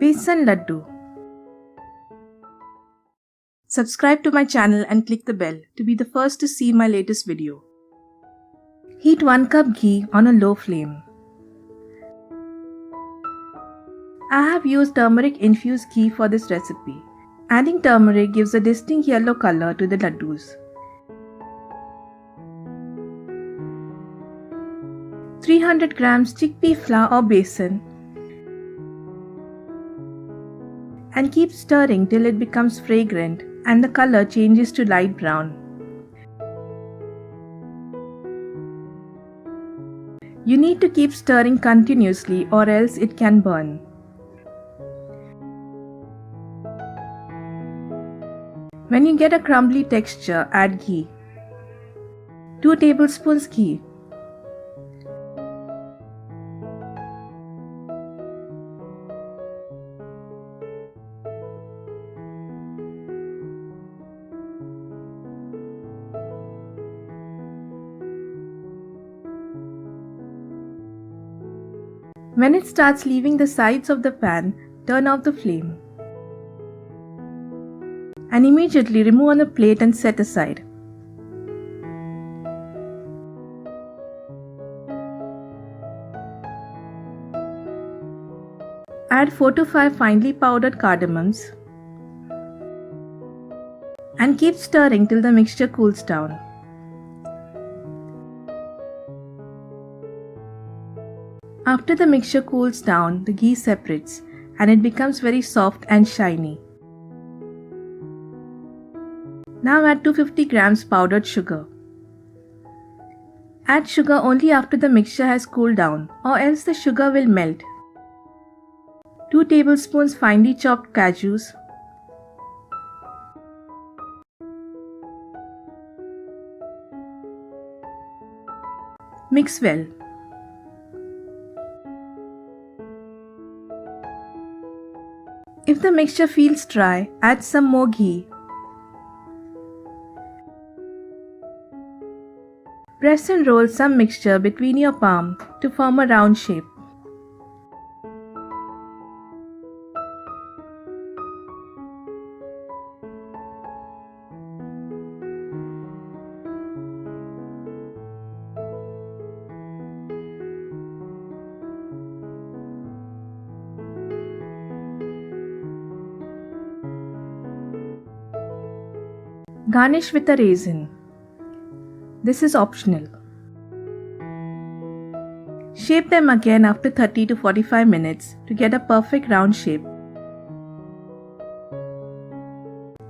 Besan Laddu. Subscribe to my channel and click the bell to be the first to see my latest video. Heat 1 cup ghee on a low flame. I have used turmeric infused ghee for this recipe. Adding turmeric gives a distinct yellow color to the laddus. 300 grams chickpea flour or besan and keep stirring till it becomes fragrant and the color changes to light brown. You need to keep stirring continuously or else it can burn. When you get a crumbly texture, add ghee. 2 tablespoons ghee. When it starts leaving the sides of the pan, turn off the flame. And immediately remove on a plate and set aside. Add 4 to 5 finely powdered cardamoms and keep stirring till the mixture cools down. After the mixture cools down, the ghee separates and it becomes very soft and shiny. Now add 250 grams powdered sugar. Add sugar only after the mixture has cooled down or else the sugar will melt. 2 tablespoons finely chopped cashews. Mix well. If the mixture feels dry, add some more ghee. Press and roll some mixture between your palm to form a round shape. Garnish with a raisin. This is optional. Shape them again after 30 to 45 minutes to get a perfect round shape.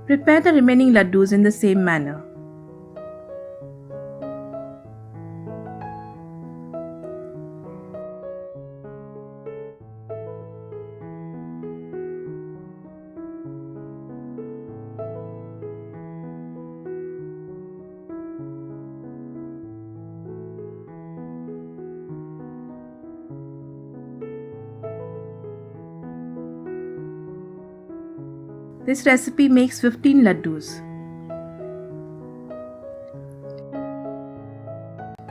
Prepare the remaining laddus in the same manner. This recipe makes 15 laddus.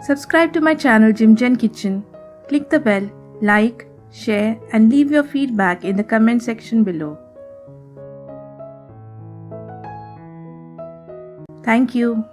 Subscribe to my channel Jimgen Kitchen. Click the bell, like, share and leave your feedback in the comment section below. Thank you.